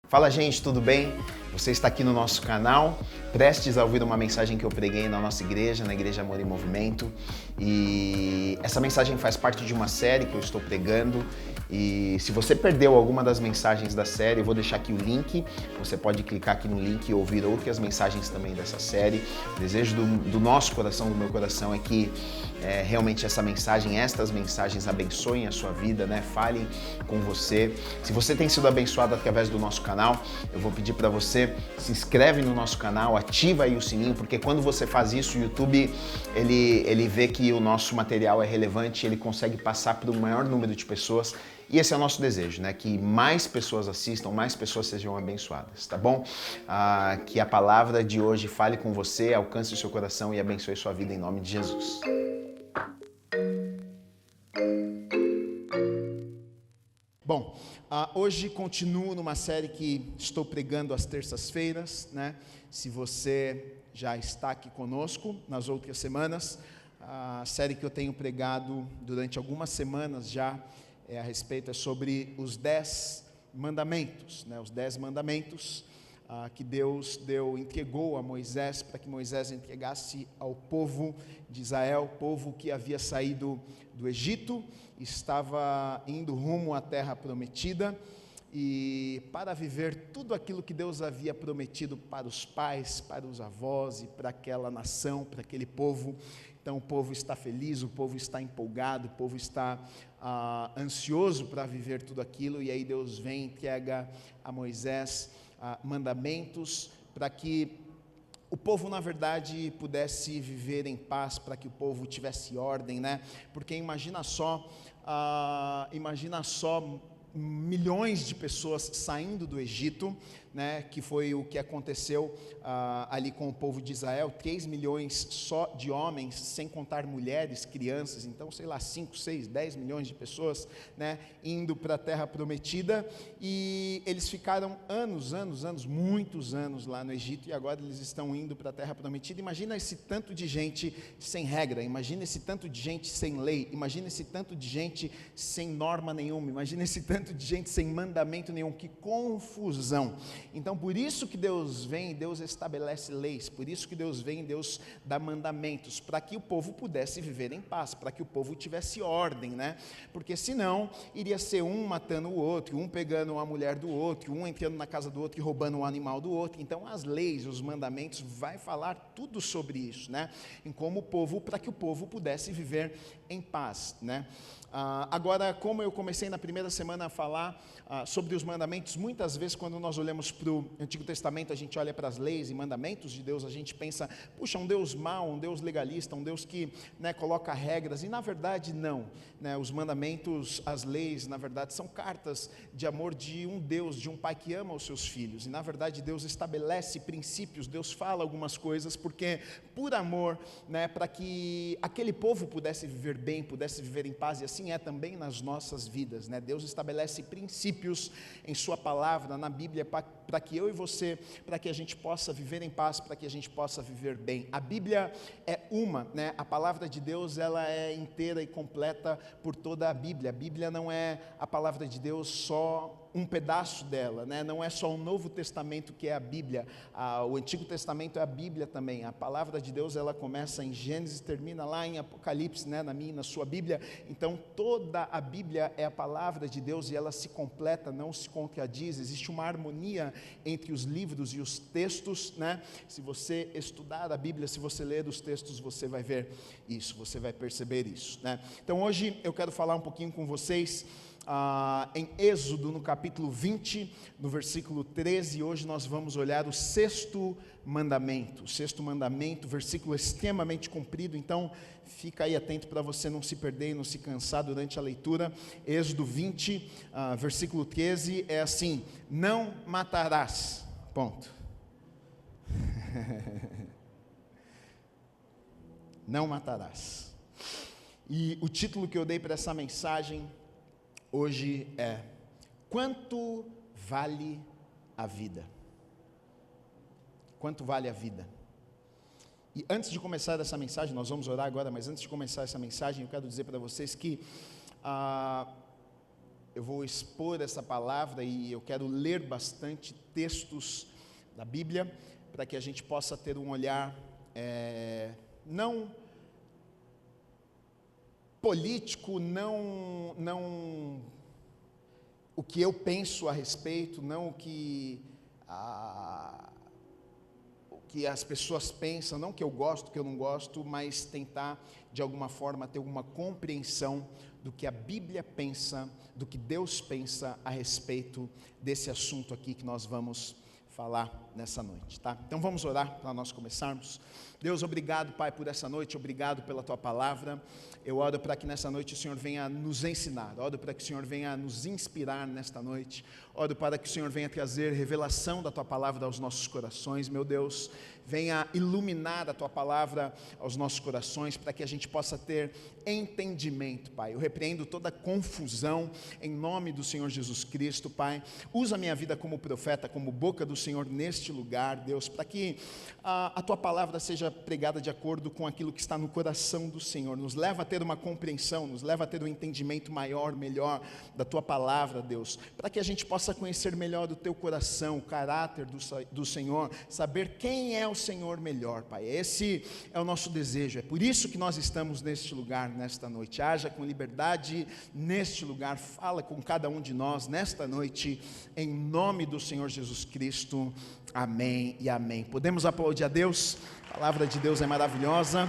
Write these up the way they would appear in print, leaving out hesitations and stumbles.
Fala, gente, tudo bem? Você está aqui no nosso canal, prestes a ouvir uma mensagem que eu preguei na nossa igreja, na Igreja Amor em Movimento. E essa mensagem faz parte de uma série que eu estou pregando. E se você perdeu alguma das mensagens da série, eu vou deixar aqui o link. Você pode clicar aqui no link e ouvir outras mensagens também dessa série. O desejo do nosso coração, do meu coração, é que realmente estas mensagens abençoem a sua vida, né? Falem com você. Se você tem sido abençoado através do nosso canal, eu vou pedir para você, se inscreve no nosso canal, ativa aí o sininho, porque quando você faz isso, o YouTube, ele vê que o nosso material é relevante, ele consegue passar para o maior número de pessoas. E esse é o nosso desejo, né? Que mais pessoas assistam, mais pessoas sejam abençoadas, tá bom? Que a palavra de hoje fale com você, alcance o seu coração e abençoe sua vida em nome de Jesus. Bom, hoje continuo numa série que estou pregando às terças-feiras, né? Se você já está aqui conosco nas outras semanas, a série que eu tenho pregado durante algumas semanas já é sobre os 10 mandamentos, né? Os 10 mandamentos que Deus entregou a Moisés para que Moisés entregasse ao povo de Israel, povo que havia saído do Egito, estava indo rumo à terra prometida, e para viver tudo aquilo que Deus havia prometido para os pais, para os avós e para aquela nação, para aquele povo. Então o povo está feliz, o povo está empolgado, o povo está ansioso para viver tudo aquilo, e aí Deus vem e entrega a Moisés mandamentos para que o povo, na verdade, pudesse viver em paz, para que o povo tivesse ordem, né? Porque imagina só milhões de pessoas saindo do Egito, né, que foi o que aconteceu ali com o povo de Israel, 3 milhões só de homens, sem contar mulheres, crianças, então 5, 6, 10 milhões de pessoas, né, indo para a terra prometida, e eles ficaram muitos anos lá no Egito, e agora eles estão indo para a terra prometida. Imagina esse tanto de gente sem regra, imagina esse tanto de gente sem lei, imagina esse tanto de gente sem norma nenhuma, imagina esse tanto de gente sem mandamento nenhum, que confusão. Então por isso que Deus vem, Deus estabelece leis, por isso que Deus vem, Deus dá mandamentos, para que o povo pudesse viver em paz, para que o povo tivesse ordem, né? Porque senão iria ser um matando o outro, um pegando a mulher do outro, um entrando na casa do outro e roubando um animal do outro. Então as leis, os mandamentos vai falar tudo sobre isso, né? Em como o povo, para que o povo pudesse viver em paz, né? Agora, como eu comecei na primeira semana a falar sobre os mandamentos, muitas vezes quando nós olhamos para o Antigo Testamento, a gente olha para as leis e mandamentos de Deus, a gente pensa, puxa, um Deus mau, um Deus legalista, um Deus que, né, coloca regras, e na verdade não, né? Os mandamentos, as leis, na verdade são cartas de amor de um Deus, de um pai que ama os seus filhos, e na verdade Deus estabelece princípios, Deus fala algumas coisas, porque por amor, né, para que aquele povo pudesse viver bem, pudesse viver em paz, e assim é também nas nossas vidas, né? Deus estabelece princípios em sua palavra, na Bíblia, para que eu e você, para que a gente possa viver em paz, para que a gente possa viver bem. A Bíblia é uma, né? A palavra de Deus, ela é inteira e completa por toda a Bíblia. A Bíblia não é a palavra de Deus só um pedaço dela, né? Não é só o Novo Testamento que é a Bíblia, o Antigo Testamento é a Bíblia também. A palavra de Deus, ela começa em Gênesis, termina lá em Apocalipse, né? Na minha e na sua Bíblia. Então toda a Bíblia é a palavra de Deus, e ela se completa, não se contradiz. Existe uma harmonia entre os livros e os textos, né? Se você estudar a Bíblia, se você ler os textos, você vai ver isso, você vai perceber isso, né? Então hoje eu quero falar um pouquinho com vocês em Êxodo, no capítulo 20, no versículo 13, hoje nós vamos olhar o sexto mandamento, versículo extremamente comprido, então fica aí atento para você não se perder e não se cansar durante a leitura. Êxodo 20, versículo 13, é assim: não matarás, ponto. Não matarás. E o título que eu dei para essa mensagem hoje é: quanto vale a vida? Quanto vale a vida? E antes de começar essa mensagem, nós vamos orar agora, mas antes de começar essa mensagem, eu quero dizer para vocês que eu vou expor essa palavra e eu quero ler bastante textos da Bíblia, para que a gente possa ter um olhar não político, não o que eu penso a respeito, não o que as pessoas pensam, não o que eu gosto, o que eu não gosto, mas tentar de alguma forma ter alguma compreensão do que a Bíblia pensa, do que Deus pensa a respeito desse assunto aqui que nós vamos falar nessa noite, tá? Então vamos orar para nós começarmos. Deus, obrigado, Pai, por essa noite, obrigado pela Tua palavra. Eu oro para que nessa noite o Senhor venha nos ensinar, oro para que o Senhor venha nos inspirar nesta noite, oro para que o Senhor venha trazer revelação da Tua palavra aos nossos corações, meu Deus, venha iluminar a Tua palavra aos nossos corações, para que a gente possa ter entendimento, Pai. Eu repreendo toda confusão em nome do Senhor Jesus Cristo, Pai. Usa a minha vida como profeta, como boca do Senhor neste lugar, Deus, para que a Tua palavra seja pregada de acordo com aquilo que está no coração do Senhor. Nos leva a ter uma compreensão, nos leva a ter um entendimento maior, melhor da Tua palavra, Deus, para que a gente possa conhecer melhor o Teu coração, o caráter do Senhor, saber quem é o Senhor melhor, Pai. Esse é o nosso desejo, é por isso que nós estamos neste lugar, nesta noite. Haja com liberdade neste lugar, fala com cada um de nós nesta noite, em nome do Senhor Jesus Cristo, amém e amém. Podemos aplaudir a Deus? A palavra de Deus é maravilhosa.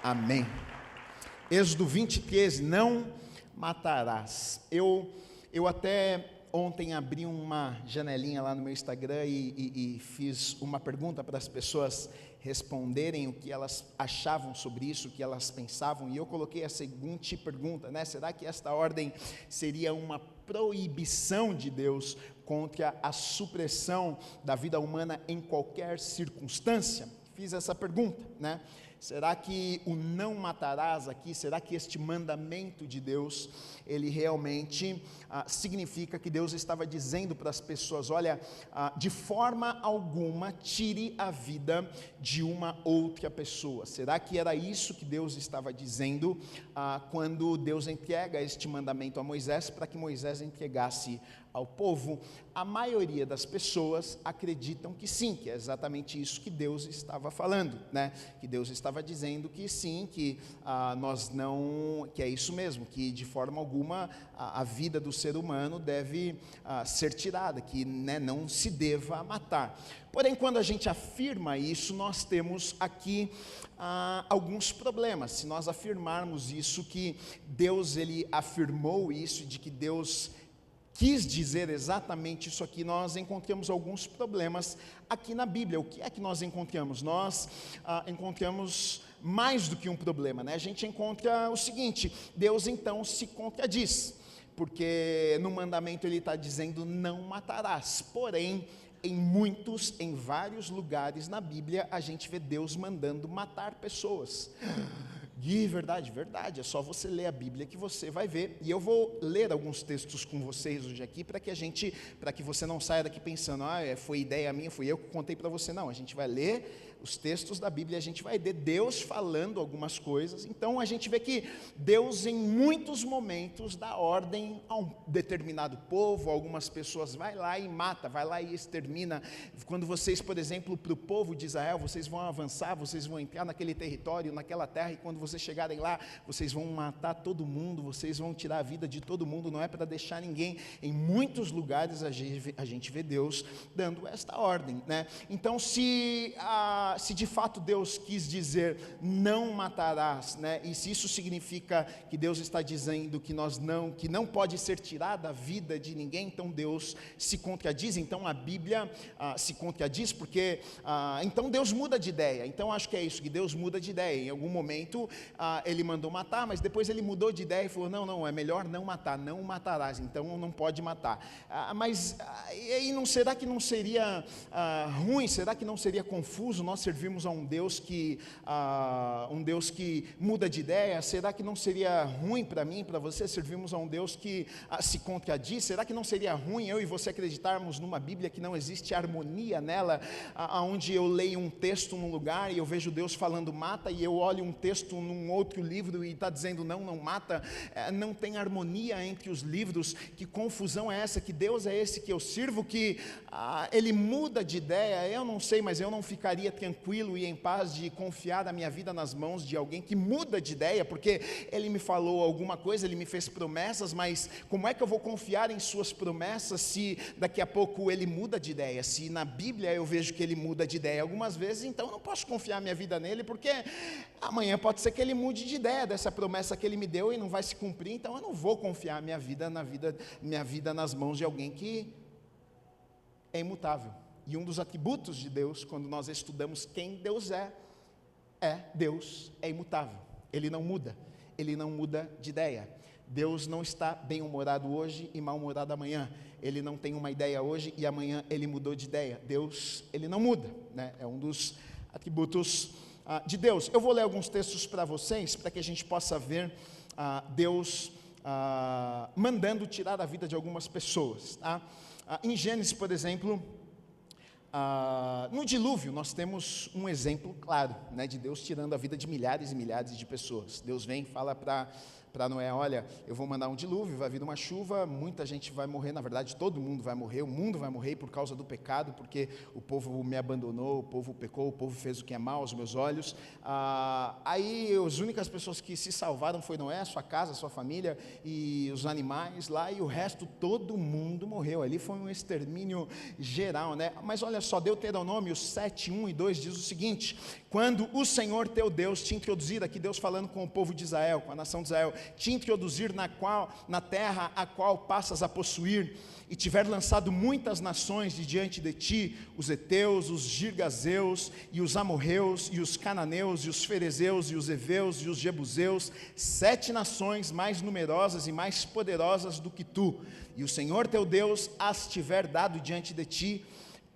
Amém. Êxodo 20:13, não matarás. Eu até ontem abri uma janelinha lá no meu Instagram e fiz uma pergunta para as pessoas responderem o que elas achavam sobre isso, o que elas pensavam, e eu coloquei a seguinte pergunta, né? Será que esta ordem seria uma proibição de Deus contra a supressão da vida humana em qualquer circunstância? Fiz essa pergunta, né? Será que o não matarás aqui, será que este mandamento de Deus, ele realmente significa que Deus estava dizendo para as pessoas, olha, de forma alguma tire a vida de uma outra pessoa? Será que era isso que Deus estava dizendo quando Deus entrega este mandamento a Moisés, para que Moisés entregasse ao povo? A maioria das pessoas acreditam que sim, que é exatamente isso que Deus estava falando, né? Que Deus estava dizendo que sim, que que é isso mesmo, que de forma alguma a vida do ser humano deve ser tirada, que, né, não se deva matar. Porém, quando a gente afirma isso, nós temos aqui alguns problemas. Se nós afirmarmos isso, que Deus ele afirmou isso, de que Deus quis dizer exatamente isso aqui, nós encontramos alguns problemas aqui na Bíblia. O que é que nós encontramos? Nós encontramos mais do que um problema, né? A gente encontra o seguinte: Deus então se contradiz, porque no mandamento ele está dizendo não matarás, porém em vários lugares na Bíblia a gente vê Deus mandando matar pessoas. Gui, verdade, é só você ler a Bíblia que você vai ver, e eu vou ler alguns textos com vocês hoje aqui, para que você não saia daqui pensando, foi ideia minha, fui eu que contei para você. Não, a gente vai ler os textos da Bíblia, a gente vai ver Deus falando algumas coisas. Então a gente vê que Deus em muitos momentos dá ordem a um determinado povo, algumas pessoas, vai lá e mata, vai lá e extermina. Quando vocês, por exemplo, para o povo de Israel, vocês vão avançar, vocês vão entrar naquele território, naquela terra, e quando vocês chegarem lá, vocês vão matar todo mundo, vocês vão tirar a vida de todo mundo, não é para deixar ninguém. Em muitos lugares a gente vê Deus dando esta ordem, né? Então se de fato Deus quis dizer não matarás, né? E se isso significa que Deus está dizendo que não pode ser tirada a vida de ninguém, então Deus se contradiz. Então a Bíblia se contradiz, porque então Deus muda de ideia. Então acho que é isso, que Deus muda de ideia. Em algum momento ele mandou matar, mas depois ele mudou de ideia e falou, não, é melhor não matar, não matarás, então não pode matar. Mas será que não seria ruim, será que não seria confuso nós nós servimos a um Deus que muda de ideia, será que não seria ruim para mim, para você, servirmos a um Deus que se contradiz? Será que não seria ruim eu e você acreditarmos numa Bíblia que não existe harmonia nela, onde eu leio um texto num lugar e eu vejo Deus falando mata, e eu olho um texto num outro livro e está dizendo não mata? Não tem harmonia entre os livros. Que confusão é essa? Que Deus é esse que eu sirvo, que Ele muda de ideia? Eu não sei, mas eu não ficaria tranquilo e em paz de confiar a minha vida nas mãos de alguém que muda de ideia, porque Ele me falou alguma coisa, Ele me fez promessas, mas como é que eu vou confiar em suas promessas se daqui a pouco Ele muda de ideia? Se na Bíblia eu vejo que Ele muda de ideia algumas vezes, então eu não posso confiar minha vida nele, porque amanhã pode ser que Ele mude de ideia dessa promessa que Ele me deu e não vai se cumprir, então eu não vou confiar minha vida nas mãos de alguém que é imutável. E um dos atributos de Deus, quando nós estudamos quem Deus é Deus é imutável. Ele não muda de ideia. Deus não está bem-humorado hoje e mal-humorado amanhã. Ele não tem uma ideia hoje e amanhã Ele mudou de ideia. Deus, Ele não muda, né? É um dos atributos de Deus. Eu vou ler alguns textos para vocês, para que a gente possa ver Deus mandando tirar a vida de algumas pessoas, tá? Em Gênesis, por exemplo, no dilúvio, nós temos um exemplo claro, né, de Deus tirando a vida de milhares e milhares de pessoas. Deus vem e fala para Noé: olha, eu vou mandar um dilúvio, vai vir uma chuva, muita gente vai morrer, na verdade todo mundo vai morrer, o mundo vai morrer por causa do pecado, porque o povo me abandonou, o povo pecou, o povo fez o que é mal aos meus olhos. Aí as únicas pessoas que se salvaram foi Noé, sua casa, sua família e os animais lá, e o resto, todo mundo morreu. Ali foi um extermínio geral, né? Mas olha só, Deuteronômio 7, 1 e 2 diz o seguinte: quando o Senhor teu Deus te introduzir, aqui Deus falando com o povo de Israel, com a nação de Israel, te introduzir na terra a qual passas a possuir, e tiver lançado muitas nações de diante de ti, os heteus, os girgazeus, e os amorreus, e os cananeus, e os ferezeus, e os heveus, e os jebuseus, 7 nações mais numerosas e mais poderosas do que tu, e o Senhor teu Deus as tiver dado diante de ti,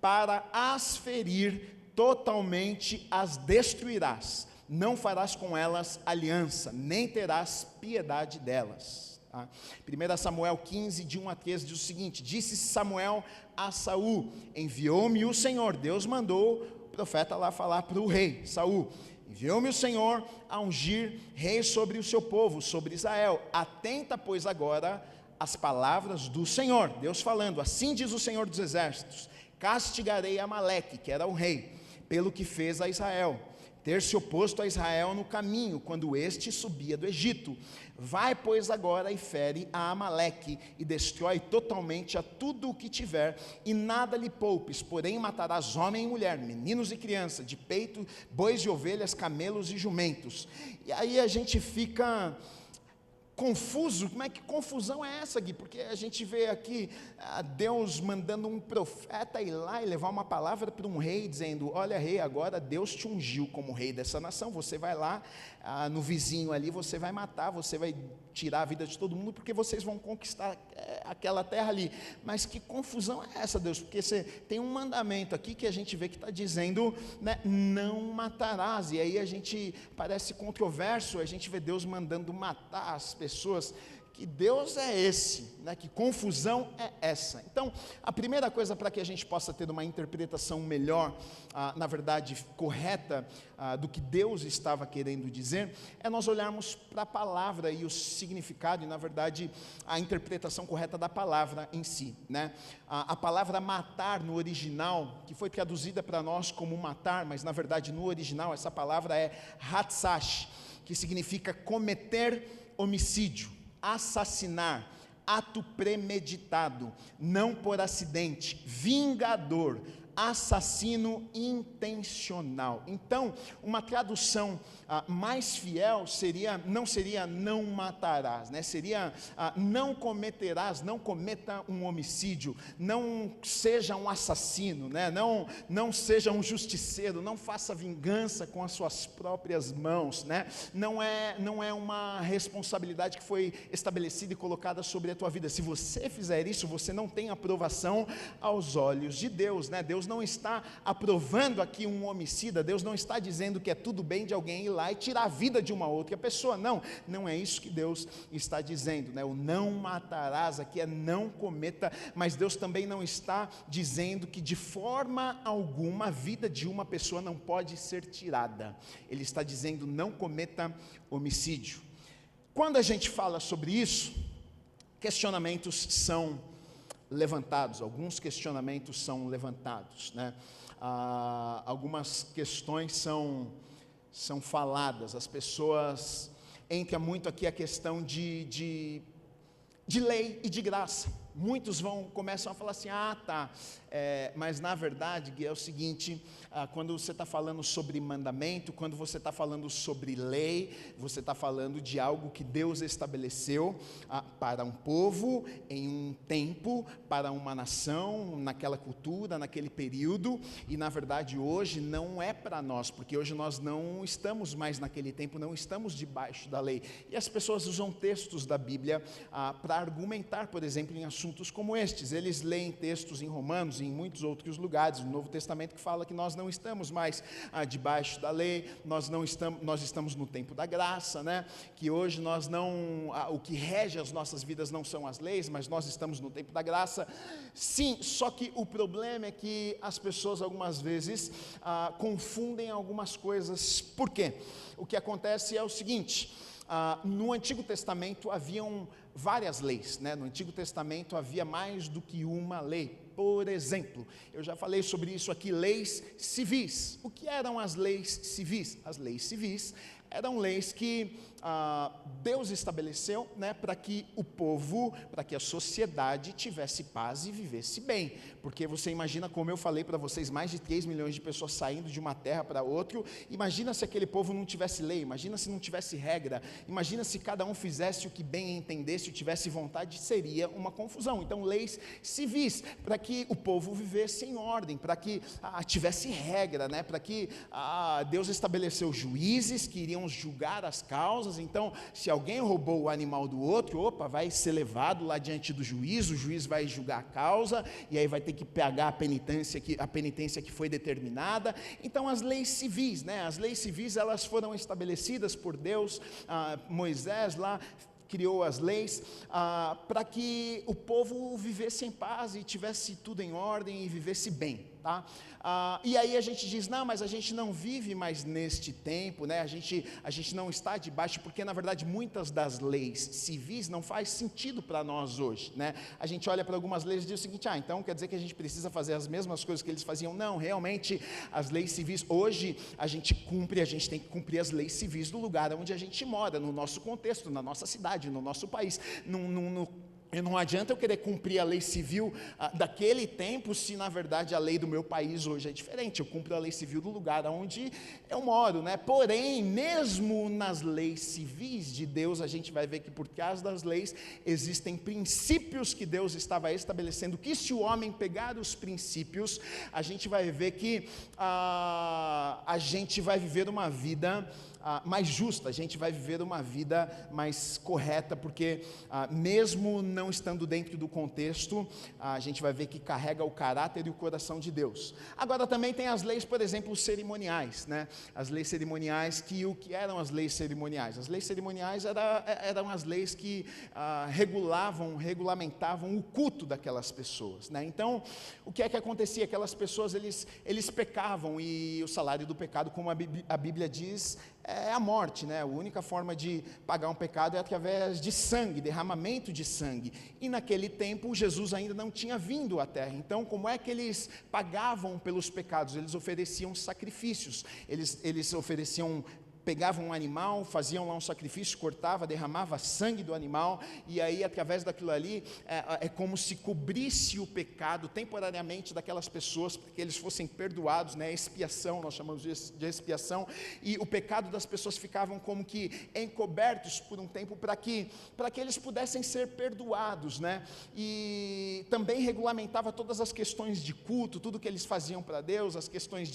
para as ferir totalmente as destruirás, não farás com elas aliança, nem terás piedade delas. 1 Samuel 15, de 1 a 13, diz o seguinte: disse Samuel a Saul: enviou-me o Senhor. Deus mandou o profeta lá falar para o rei Saul: enviou-me o Senhor a ungir rei sobre o seu povo, sobre Israel. Atenta, pois, agora as palavras do Senhor. Deus falando: assim diz o Senhor dos exércitos: castigarei Amaleque, que era o rei, pelo que fez a Israel, ter se oposto a Israel no caminho, quando este subia do Egito. Vai, pois, agora e fere a Amaleque, e destrói totalmente a tudo o que tiver, e nada lhe poupes, porém matarás homem e mulher, meninos e criança, de peito, bois e ovelhas, camelos e jumentos. E aí a gente fica confuso. Como é que confusão é essa, Gui? Porque a gente vê aqui Deus mandando um profeta ir lá e levar uma palavra para um rei, dizendo: olha, rei, agora Deus te ungiu como rei dessa nação, você vai lá no vizinho ali, você vai matar, você vai tirar a vida de todo mundo, porque vocês vão conquistar aquela terra ali. Mas que confusão é essa, Deus? Porque você tem um mandamento aqui que a gente vê que está dizendo, né, não matarás, e aí a gente parece controverso, a gente vê Deus mandando matar as pessoas. Que Deus é esse, né? Que confusão é essa? Então, a primeira coisa para que a gente possa ter uma interpretação melhor, na verdade correta, do que Deus estava querendo dizer, é nós olharmos para a palavra e o significado, e na verdade a interpretação correta da palavra em si, né? A palavra matar no original, que foi traduzida para nós como matar, mas na verdade no original essa palavra é hatsash, que significa cometer homicídio, assassinar, ato premeditado, não por acidente, vingador, assassino intencional. Então, uma tradução mais fiel não seria não matarás, né? Seria não cometerás, não cometa um homicídio, não seja um assassino, né? Não seja um justiceiro, não faça vingança com as suas próprias mãos, né? Não é uma responsabilidade que foi estabelecida e colocada sobre a tua vida. Se você fizer isso, você não tem aprovação aos olhos de Deus, né? Deus não está aprovando aqui um homicida, Deus não está dizendo que é tudo bem de alguém ir lá e tirar a vida de uma outra pessoa, não é isso que Deus está dizendo, né? O não matarás aqui é não cometa, mas Deus também não está dizendo que de forma alguma a vida de uma pessoa não pode ser tirada. Ele está dizendo não cometa homicídio. Quando a gente fala sobre isso, questionamentos são levantados, alguns questionamentos são levantados, né? Algumas questões são faladas, as pessoas entram muito aqui a questão de lei e de graça. Muitos começam a falar assim, mas na verdade, Gui, é o seguinte, quando você está falando sobre mandamento, quando você está falando sobre lei, você está falando de algo que Deus estabeleceu para um povo, em um tempo, para uma nação, naquela cultura, naquele período, e na verdade hoje não é para nós, porque hoje nós não estamos mais naquele tempo, não estamos debaixo da lei, e as pessoas usam textos da Bíblia para argumentar, por exemplo, em assuntos como estes. Eles leem textos em Romanos e em muitos outros lugares no Novo Testamento que fala que nós não estamos mais debaixo da lei, nós estamos no tempo da graça, né? Que hoje o que rege as nossas vidas não são as leis, mas nós estamos no tempo da graça. Sim, só que o problema é que as pessoas algumas vezes confundem algumas coisas. Por quê? O que acontece é o seguinte, no Antigo Testamento haviam várias leis, né? No Antigo Testamento havia mais do que uma lei. Por exemplo, eu já falei sobre isso aqui, leis civis. O que eram as leis civis? As leis civis eram leis que Deus estabeleceu, né, para que o povo, para que a sociedade tivesse paz e vivesse bem, porque você imagina, como eu falei para vocês, mais de 3 milhões de pessoas saindo de uma terra para outra. Imagina se aquele povo não tivesse lei, imagina se não tivesse regra, imagina se cada um fizesse o que bem entendesse, ou tivesse vontade, seria uma confusão. Então, leis civis, para que o povo vivesse em ordem, para que tivesse regra, né, para que Deus estabeleceu juízes que iriam julgar as causas. Então, se alguém roubou o animal do outro, vai ser levado lá diante do juiz, o juiz vai julgar a causa, e aí vai ter que pagar a penitência que foi determinada. Então, as leis civis, né? As leis civis, elas foram estabelecidas por Deus. Moisés lá criou as leis para que o povo vivesse em paz e tivesse tudo em ordem e vivesse bem, tá? E aí a gente diz, não, mas a gente não vive mais neste tempo, né? A gente não está debaixo, porque na verdade muitas das leis civis não faz sentido para nós hoje, né? A gente olha para algumas leis e diz o seguinte, então quer dizer que a gente precisa fazer as mesmas coisas que eles faziam? Não, realmente as leis civis, hoje a gente tem que cumprir as leis civis do lugar onde a gente mora, no nosso contexto, na nossa cidade, no nosso país. Não adianta eu querer cumprir a lei civil daquele tempo, se na verdade a lei do meu país hoje é diferente. Eu cumpro a lei civil do lugar onde eu moro, né? Porém, mesmo nas leis civis de Deus, a gente vai ver que por causa das leis, existem princípios que Deus estava estabelecendo, que se o homem pegar os princípios, a gente vai ver que a gente vai viver uma vida mais justa, a gente vai viver uma vida mais correta, porque mesmo não estando dentro do contexto, a gente vai ver que carrega o caráter e o coração de Deus. Agora também tem as leis, por exemplo, cerimoniais, né? As leis cerimoniais, o que eram as leis cerimoniais? As leis cerimoniais eram as leis que regulamentavam o culto daquelas pessoas, né? Então, o que é que acontecia? Aquelas pessoas, eles pecavam, e o salário do pecado, como a Bíblia diz, é a morte, né? A única forma de pagar um pecado é através de sangue, derramamento de sangue. E naquele tempo Jesus ainda não tinha vindo à terra. Então, como é que eles pagavam pelos pecados? Eles ofereciam sacrifícios, eles ofereciam pegavam um animal, faziam lá um sacrifício, cortava, derramava sangue do animal, e aí através daquilo ali, é como se cobrisse o pecado temporariamente daquelas pessoas, para que eles fossem perdoados, né? Expiação, nós chamamos de expiação, e o pecado das pessoas ficavam como que encobertos por um tempo, para que eles pudessem ser perdoados, né? E também regulamentava todas as questões de culto, tudo que eles faziam para Deus, as questões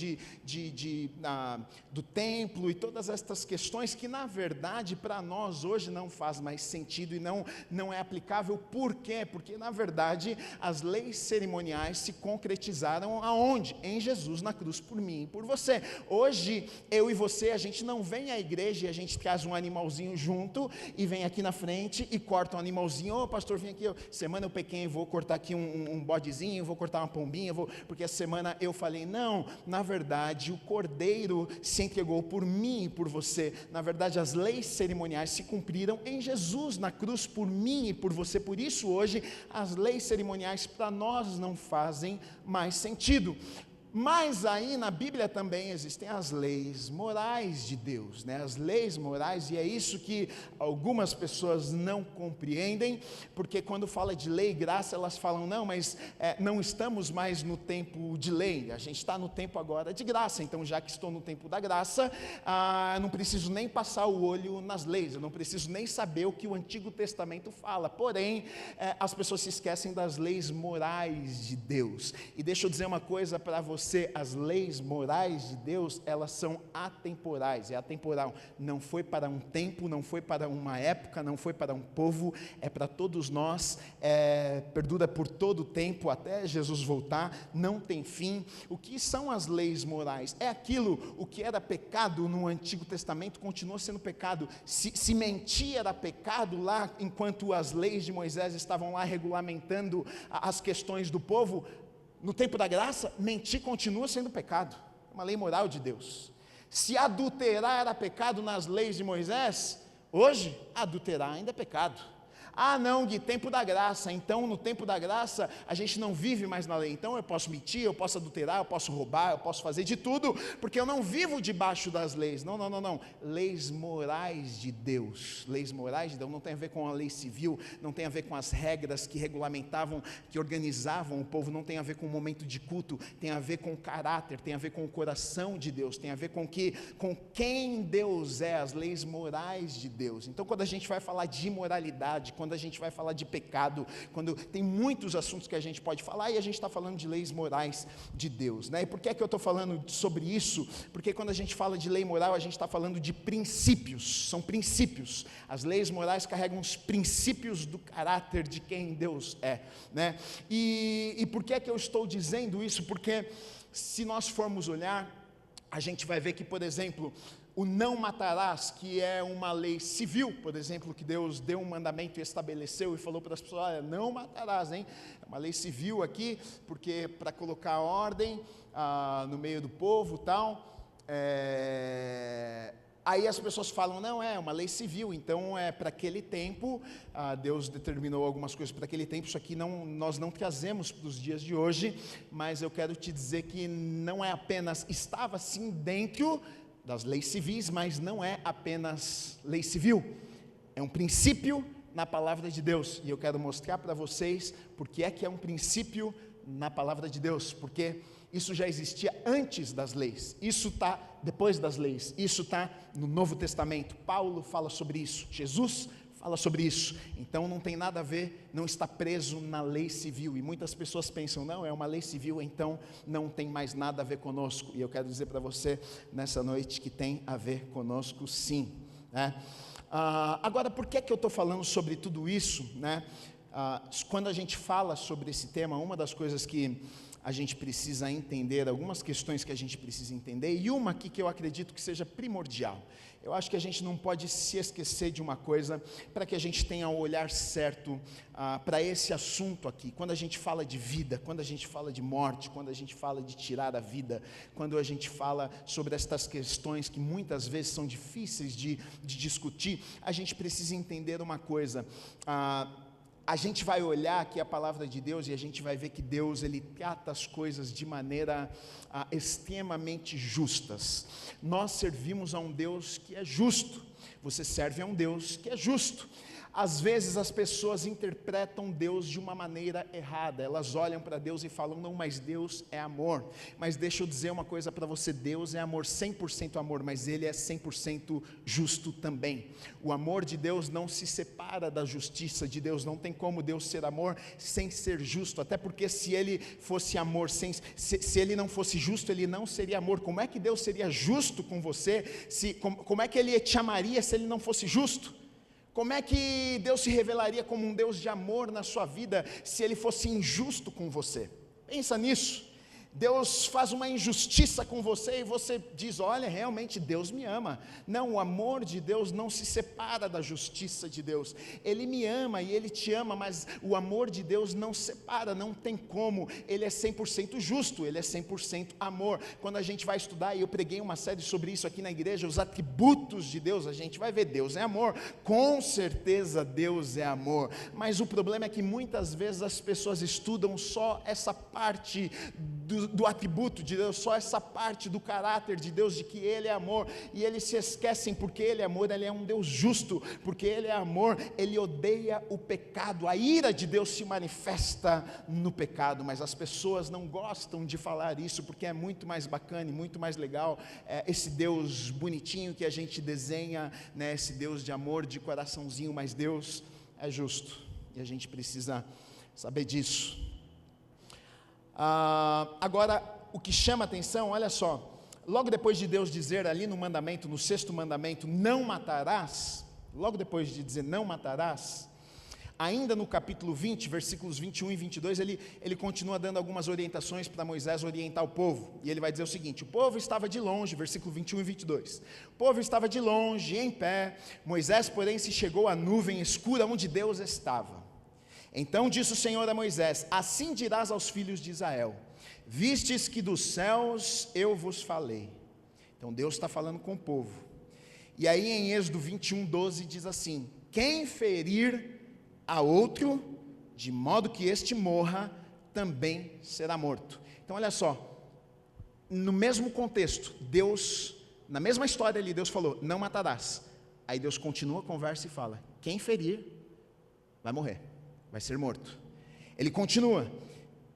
do templo, e todas estas questões que na verdade para nós hoje não faz mais sentido e não é aplicável. Por quê? Porque na verdade as leis cerimoniais se concretizaram aonde? Em Jesus na cruz por mim e por você. Hoje eu e você, a gente não vem à igreja e a gente traz um animalzinho junto e vem aqui na frente e corta um animalzinho. Ô pastor, vem aqui, semana eu pequei, vou cortar aqui um bodezinho, vou cortar uma pombinha, porque essa semana eu falei. Não, na verdade o Cordeiro se entregou por mim e por você. Na verdade as leis cerimoniais se cumpriram em Jesus na cruz por mim e por você. Por isso hoje as leis cerimoniais para nós não fazem mais sentido. Mas aí na Bíblia também existem as leis morais de Deus, né? As leis morais, e é isso que algumas pessoas não compreendem, porque quando fala de lei e graça, elas falam, não, mas não estamos mais no tempo de lei, a gente está no tempo agora de graça, então já que estou no tempo da graça, não preciso nem passar o olho nas leis, eu não preciso nem saber o que o Antigo Testamento fala. Porém, as pessoas se esquecem das leis morais de Deus. E deixa eu dizer uma coisa para você, as leis morais de Deus, elas são atemporais, é atemporal, não foi para um tempo, não foi para uma época, não foi para um povo, é para todos nós, perdura por todo o tempo, até Jesus voltar, não tem fim. O que são as leis morais? É aquilo, o que era pecado no Antigo Testamento, continua sendo pecado. Se mentir era pecado lá, enquanto as leis de Moisés estavam lá regulamentando as questões do povo, no tempo da graça, mentir continua sendo pecado, é uma lei moral de Deus. Se adulterar era pecado nas leis de Moisés, hoje adulterar ainda é pecado. Não, Gui, tempo da graça, então no tempo da graça a gente não vive mais na lei, então eu posso mentir, eu posso adulterar, eu posso roubar, eu posso fazer de tudo, porque eu não vivo debaixo das leis. Não, leis morais de Deus, leis morais de Deus não tem a ver com a lei civil, não tem a ver com as regras que regulamentavam, que organizavam o povo, não tem a ver com o momento de culto, tem a ver com o caráter, tem a ver com o coração de Deus, tem a ver com quem Deus é, as leis morais de Deus. Então quando a gente vai falar de imoralidade, quando a gente vai falar de pecado, quando tem muitos assuntos que a gente pode falar, e a gente está falando de leis morais de Deus, né? E por que eu estou falando sobre isso? Porque quando a gente fala de lei moral, a gente está falando de princípios, são princípios. As leis morais carregam os princípios do caráter de quem Deus é, né? E por que eu estou dizendo isso? Porque se nós formos olhar, a gente vai ver que, por exemplo, o não matarás, que é uma lei civil, por exemplo, que Deus deu um mandamento e estabeleceu e falou para as pessoas, olha, não matarás, hein? É uma lei civil aqui, porque para colocar ordem no meio do povo e tal, aí as pessoas falam, não, é uma lei civil, então para aquele tempo, Deus determinou algumas coisas para aquele tempo, isso aqui nós não trazemos para os dias de hoje, mas eu quero te dizer que não é apenas, estava sim dentro das leis civis, mas não é apenas lei civil, é um princípio na palavra de Deus, e eu quero mostrar para vocês porque é que é um princípio na palavra de Deus, porque isso já existia antes das leis, isso está depois das leis, isso está no Novo Testamento, Paulo fala sobre isso, Jesus fala sobre isso, então não tem nada a ver, não está preso na lei civil, e muitas pessoas pensam, não, é uma lei civil, então não tem mais nada a ver conosco, e eu quero dizer para você nessa noite que tem a ver conosco sim, né? Agora, por que eu estou falando sobre tudo isso, né? Quando a gente fala sobre esse tema, uma das coisas que a gente precisa entender, algumas questões que a gente precisa entender, e uma aqui que eu acredito que seja primordial, eu acho que a gente não pode se esquecer de uma coisa, para que a gente tenha o olhar certo para esse assunto aqui, quando a gente fala de vida, quando a gente fala de morte, quando a gente fala de tirar a vida, quando a gente fala sobre estas questões que muitas vezes são difíceis de discutir, a gente precisa entender uma coisa, a gente vai olhar aqui a palavra de Deus e a gente vai ver que Deus, Ele trata as coisas de maneira extremamente justas. Nós servimos a um Deus que é justo, você serve a um Deus que é justo. Às vezes as pessoas interpretam Deus de uma maneira errada, elas olham para Deus e falam, não, mas Deus é amor. Mas deixa eu dizer uma coisa para você, Deus é amor, 100% amor, mas Ele é 100% justo também. O amor de Deus não se separa da justiça de Deus, não tem como Deus ser amor sem ser justo, até porque se Ele fosse amor, se Ele não fosse justo, Ele não seria amor. Como é que Deus seria justo com você, como é que Ele te amaria se Ele não fosse justo? Como é que Deus se revelaria como um Deus de amor na sua vida, se Ele fosse injusto com você? Pensa nisso. Deus faz uma injustiça com você e você diz, olha, realmente Deus me ama. Não, o amor de Deus não se separa da justiça de Deus. Ele me ama e Ele te ama, mas o amor de Deus não separa, não tem como. Ele é 100% justo, Ele é 100% amor. Quando a gente vai estudar, e eu preguei uma série sobre isso aqui na igreja, os atributos de Deus, a gente vai ver, Deus é amor, com certeza Deus é amor, mas o problema é que muitas vezes as pessoas estudam só essa parte do atributo de Deus, só essa parte do caráter de Deus, de que Ele é amor, e eles se esquecem, porque Ele é amor, Ele é um Deus justo, porque Ele é amor, Ele odeia o pecado, a ira de Deus se manifesta no pecado, mas as pessoas não gostam de falar isso, porque é muito mais bacana e muito mais legal, esse Deus bonitinho que a gente desenha, né, esse Deus de amor, de coraçãozinho, mas Deus é justo, e a gente precisa saber disso. Agora, o que chama atenção, olha só, logo depois de Deus dizer ali no mandamento, no 6º mandamento, não matarás, logo depois de dizer não matarás, ainda no capítulo 20, versículos 21 e 22, ele continua dando algumas orientações para Moisés orientar o povo, e ele vai dizer o seguinte, o povo estava de longe, versículo 21 e 22, o povo estava de longe, em pé, Moisés porém se chegou à nuvem escura onde Deus estava. Então disse o Senhor a Moisés, assim dirás aos filhos de Israel, vistes que dos céus eu vos falei. Então Deus está falando com o povo, e aí em Êxodo 21:12 diz assim, quem ferir a outro, de modo que este morra, também será morto. Então olha só, no mesmo contexto, Deus, na mesma história ali, Deus falou, não matarás, aí Deus continua a conversa e fala, quem ferir, vai morrer, vai ser morto. Ele continua,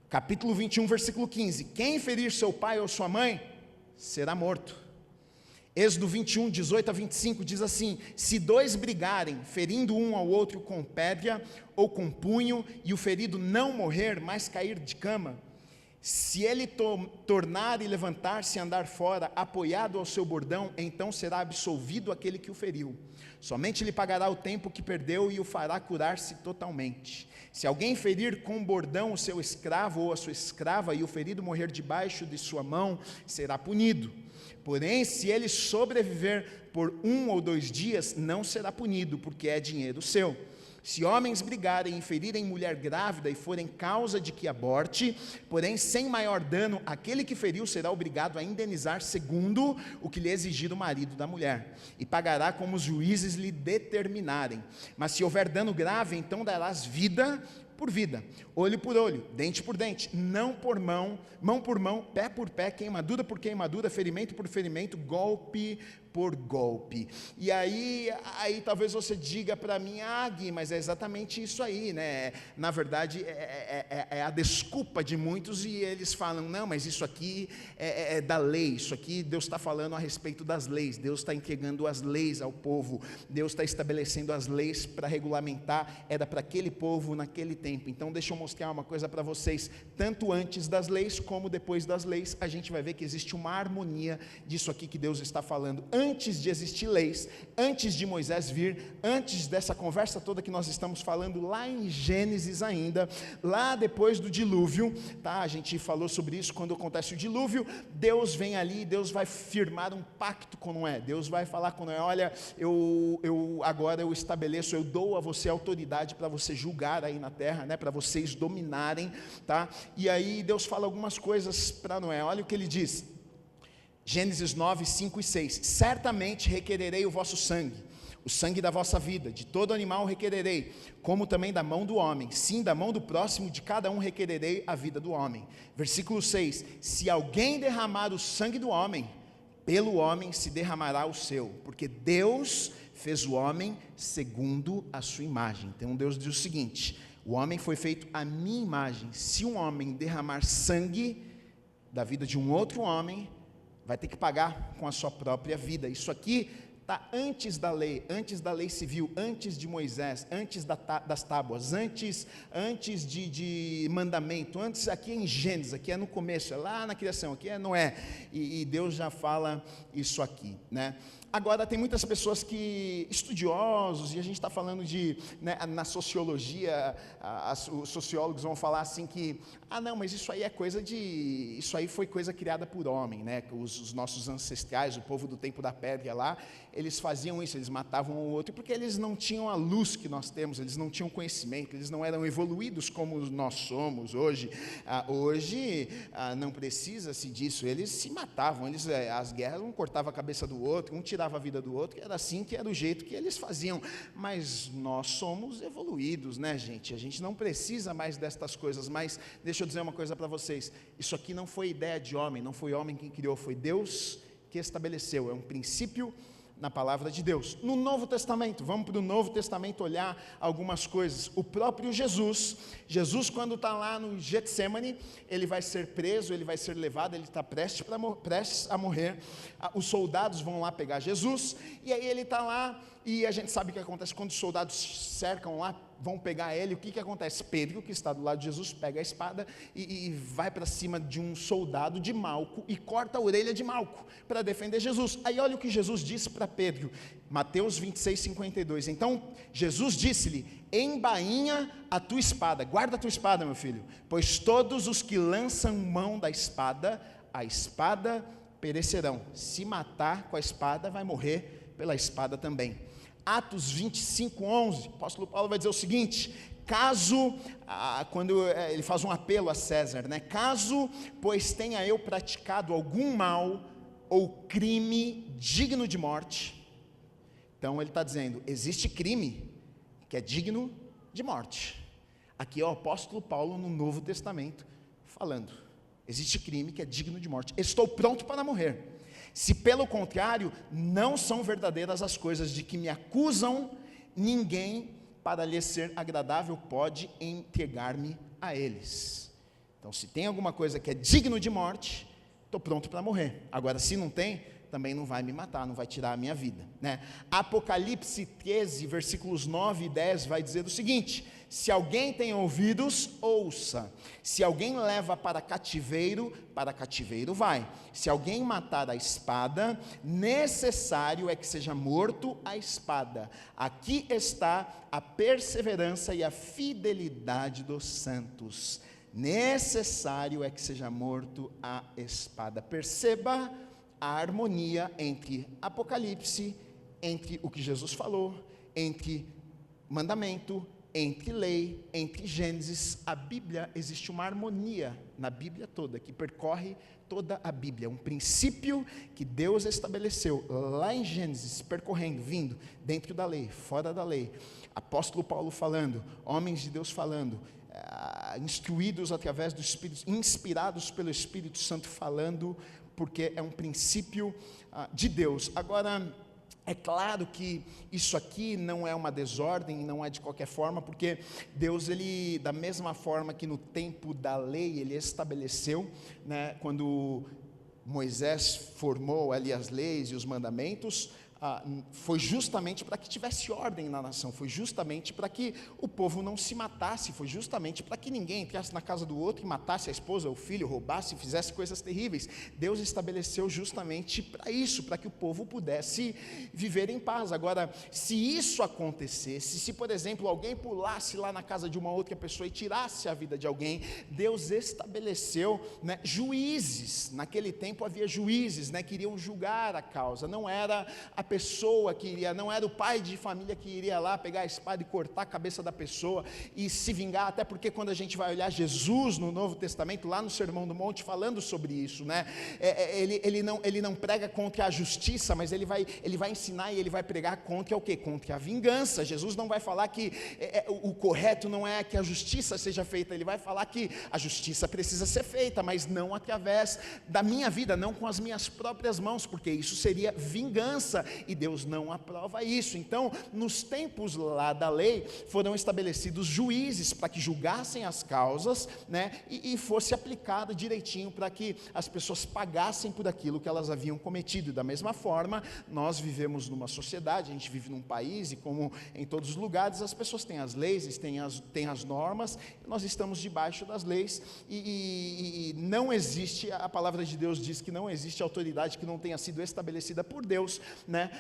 capítulo 21, versículo 15, quem ferir seu pai ou sua mãe, será morto. Êxodo 21, 18 a 25 diz assim, se dois brigarem, ferindo um ao outro com pedra ou com punho, e o ferido não morrer, mas cair de cama, se ele tornar e levantar-se e andar fora, apoiado ao seu bordão, então será absolvido aquele que o feriu. Somente lhe pagará o tempo que perdeu e o fará curar-se totalmente. Se alguém ferir com bordão o seu escravo ou a sua escrava, e o ferido morrer debaixo de sua mão, será punido. Porém, se ele sobreviver por 1 ou 2 dias, não será punido, porque é dinheiro seu. Se homens brigarem e ferirem mulher grávida e forem causa de que aborte, porém sem maior dano, aquele que feriu será obrigado a indenizar segundo o que lhe exigir o marido da mulher, e pagará como os juízes lhe determinarem. Mas se houver dano grave, então darás vida por vida, olho por olho, dente por dente, não por mão, mão por mão, pé por pé, queimadura por queimadura, ferimento por ferimento, golpe por golpe. E aí talvez você diga para mim, Gui, mas é exatamente isso aí, né? Na verdade é a desculpa de muitos, e eles falam, não, mas isso aqui é da lei, isso aqui Deus está falando a respeito das leis, Deus está entregando as leis ao povo, Deus está estabelecendo as leis para regulamentar, era para aquele povo naquele tempo. Então deixa eu mostrar uma coisa para vocês, tanto antes das leis como depois das leis, a gente vai ver que existe uma harmonia disso aqui que Deus está falando. Antes de existir leis, antes de Moisés vir, antes dessa conversa toda que nós estamos falando lá em Gênesis ainda, lá depois do dilúvio, tá? A gente falou sobre isso quando acontece o dilúvio, Deus vem ali, Deus vai firmar um pacto com Noé, Deus vai falar com Noé, olha, agora eu estabeleço, eu dou a você autoridade para você julgar aí na terra, né? Para vocês dominarem, tá? E aí Deus fala algumas coisas para Noé, olha o que ele diz, Gênesis 9, 5 e 6, certamente requererei o vosso sangue, o sangue da vossa vida, de todo animal requererei, como também da mão do homem, sim, da mão do próximo, de cada um requererei a vida do homem. Versículo 6, se alguém derramar o sangue do homem, pelo homem se derramará o seu, porque Deus fez o homem segundo a sua imagem. Então Deus diz o seguinte, o homem foi feito à minha imagem, se um homem derramar sangue da vida de um outro homem, vai ter que pagar com a sua própria vida. Isso aqui está antes da lei civil, antes de Moisés, antes das tábuas, antes de mandamento, antes, aqui é em Gênesis, aqui é no começo, é lá na criação, aqui é Noé, e Deus já fala isso aqui, né? Agora, tem muitas pessoas estudiosos, e a gente está falando né, na sociologia, os sociólogos vão falar assim que, não, mas isso aí foi coisa criada por homem, né? Os nossos ancestrais, o povo do tempo da pedra lá, eles faziam isso, eles matavam um outro, porque eles não tinham a luz que nós temos, eles não tinham conhecimento, eles não eram evoluídos como nós somos hoje. Hoje, não precisa-se disso, eles se matavam, as guerras, um cortava a cabeça do outro, um tirava a vida do outro, era assim que era o jeito que eles faziam, mas nós somos evoluídos, né, gente? A gente não precisa mais destas coisas, mas deixa eu dizer uma coisa para vocês, isso aqui não foi ideia de homem, não foi homem quem criou, foi Deus que estabeleceu, é um princípio na palavra de Deus. No Novo Testamento, vamos para o Novo Testamento olhar algumas coisas. O próprio Jesus quando está lá no Getsemane, ele vai ser preso, ele vai ser levado, ele está prestes a morrer, os soldados vão lá pegar Jesus, e aí ele está lá, e a gente sabe o que acontece, quando os soldados cercam lá, vão pegar ele, o que acontece? Pedro, que está do lado de Jesus, pega a espada e vai para cima de um soldado de Malco e corta a orelha de Malco, para defender Jesus. Aí olha o que Jesus disse para Pedro, Mateus 26, 52, então Jesus disse-lhe, embainha a tua espada, guarda a tua espada, meu filho, pois todos os que lançam mão da espada, a espada perecerão, se matar com a espada, vai morrer pela espada também. Atos 25, 11, o apóstolo Paulo vai dizer o seguinte, caso, quando ele faz um apelo a César, né? Caso, pois tenha eu praticado algum mal ou crime digno de morte, então ele está dizendo, existe crime que é digno de morte, aqui é o apóstolo Paulo no Novo Testamento falando, existe crime que é digno de morte, estou pronto para morrer, se pelo contrário, não são verdadeiras as coisas de que me acusam, ninguém para lhe ser agradável pode entregar-me a eles. Então, se tem alguma coisa que é digno de morte, estou pronto para morrer. Agora, se não tem, também não vai me matar, não vai tirar a minha vida, né? Apocalipse 13, versículos 9 e 10 vai dizer o seguinte, se alguém tem ouvidos, ouça, se alguém leva para cativeiro vai, se alguém matar a espada, necessário é que seja morto a espada, aqui está a perseverança e a fidelidade dos santos, necessário é que seja morto a espada. Perceba a harmonia entre Apocalipse, entre o que Jesus falou, entre mandamento, entre lei, entre Gênesis, a Bíblia, existe uma harmonia na Bíblia toda, que percorre toda a Bíblia, um princípio que Deus estabeleceu lá em Gênesis, percorrendo, vindo, dentro da lei, fora da lei, apóstolo Paulo falando, homens de Deus falando, instruídos através do Espírito, inspirados pelo Espírito Santo falando, porque é um princípio de Deus. Agora, é claro que isso aqui não é uma desordem, não é de qualquer forma, porque Deus, ele, da mesma forma que no tempo da lei, ele estabeleceu, né, quando Moisés formou ali as leis e os mandamentos, foi justamente para que tivesse ordem na nação, foi justamente para que o povo não se matasse, foi justamente para que ninguém entrasse na casa do outro e matasse a esposa, o filho, roubasse, fizesse coisas terríveis. Deus estabeleceu justamente para isso, para que o povo pudesse viver em paz. Agora, se isso acontecesse, se por exemplo alguém pulasse lá na casa de uma outra pessoa e tirasse a vida de alguém, Deus estabeleceu, né, juízes. Naquele tempo havia juízes, né, que iriam julgar a causa, não era pessoa que iria, não era o pai de família que iria lá pegar a espada e cortar a cabeça da pessoa e se vingar, até porque quando a gente vai olhar Jesus no Novo Testamento, lá no Sermão do Monte, falando sobre isso, né? Ele não prega contra a justiça, mas ele vai ensinar e ele vai pregar contra o quê? Contra a vingança. Jesus não vai falar que o correto não é que a justiça seja feita, ele vai falar que a justiça precisa ser feita, mas não através da minha vida, não com as minhas próprias mãos, porque isso seria vingança, e Deus não aprova isso. Então, nos tempos lá da lei, foram estabelecidos juízes para que julgassem as causas, né, e fosse aplicado direitinho para que as pessoas pagassem por aquilo que elas haviam cometido. E da mesma forma, nós vivemos numa sociedade, a gente vive num país, e como em todos os lugares, as pessoas têm as leis, têm as normas, nós estamos debaixo das leis, e não existe, a palavra de Deus diz que não existe autoridade que não tenha sido estabelecida por Deus, né,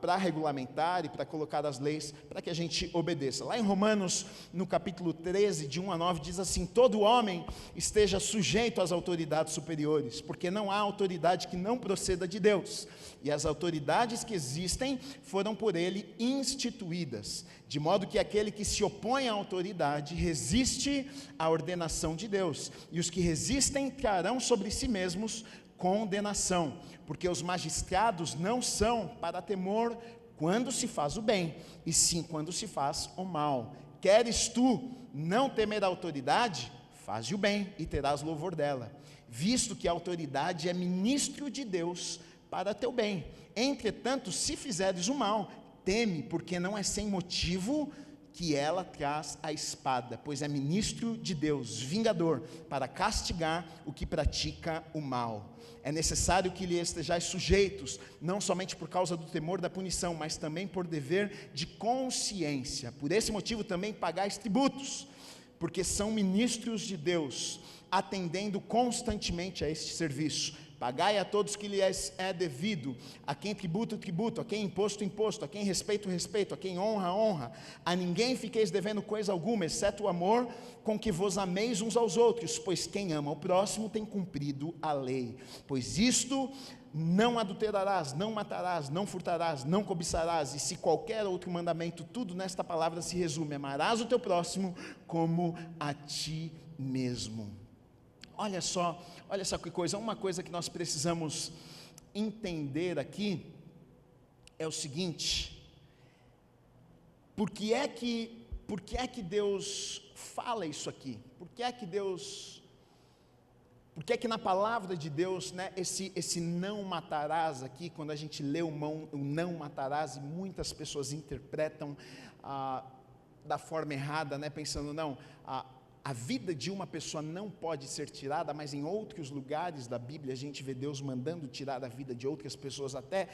para regulamentar e para colocar as leis para que a gente obedeça. Lá em Romanos, no capítulo 13, de 1 a 9, diz assim: todo homem esteja sujeito às autoridades superiores, porque não há autoridade que não proceda de Deus, e as autoridades que existem foram por ele instituídas, de modo que aquele que se opõe à autoridade resiste à ordenação de Deus, e os que resistem trarão sobre si mesmos condenação, porque os magistrados não são para temor quando se faz o bem, e sim quando se faz o mal. Queres tu não temer a autoridade? Faze o bem e terás louvor dela, visto que a autoridade é ministro de Deus para teu bem. Entretanto, se fizeres o mal, teme, porque não é sem motivo que ela traz a espada, pois é ministro de Deus, vingador, para castigar o que pratica o mal. É necessário que lhe estejais sujeitos, não somente por causa do temor da punição, mas também por dever de consciência. Por esse motivo também pagais tributos, porque são ministros de Deus, atendendo constantemente a este serviço. Pagai a todos que lhes é devido, a quem tributo, tributo, a quem imposto, imposto, a quem respeito, respeito, a quem honra, honra. A ninguém fiqueis devendo coisa alguma, exceto o amor com que vos ameis uns aos outros, pois quem ama o próximo tem cumprido a lei. Pois isto: não adulterarás, não matarás, não furtarás, não cobiçarás, e se qualquer outro mandamento, tudo nesta palavra se resume: amarás o teu próximo como a ti mesmo. Olha só que coisa, uma coisa que nós precisamos entender aqui é o seguinte: por que é que Deus fala isso aqui? Por que é que na palavra de Deus, né, esse não matarás aqui, quando a gente lê o não matarás, e muitas pessoas interpretam da forma errada, né, pensando, não, a vida de uma pessoa não pode ser tirada, mas em outros lugares da Bíblia a gente vê Deus mandando tirar a vida de outras pessoas, até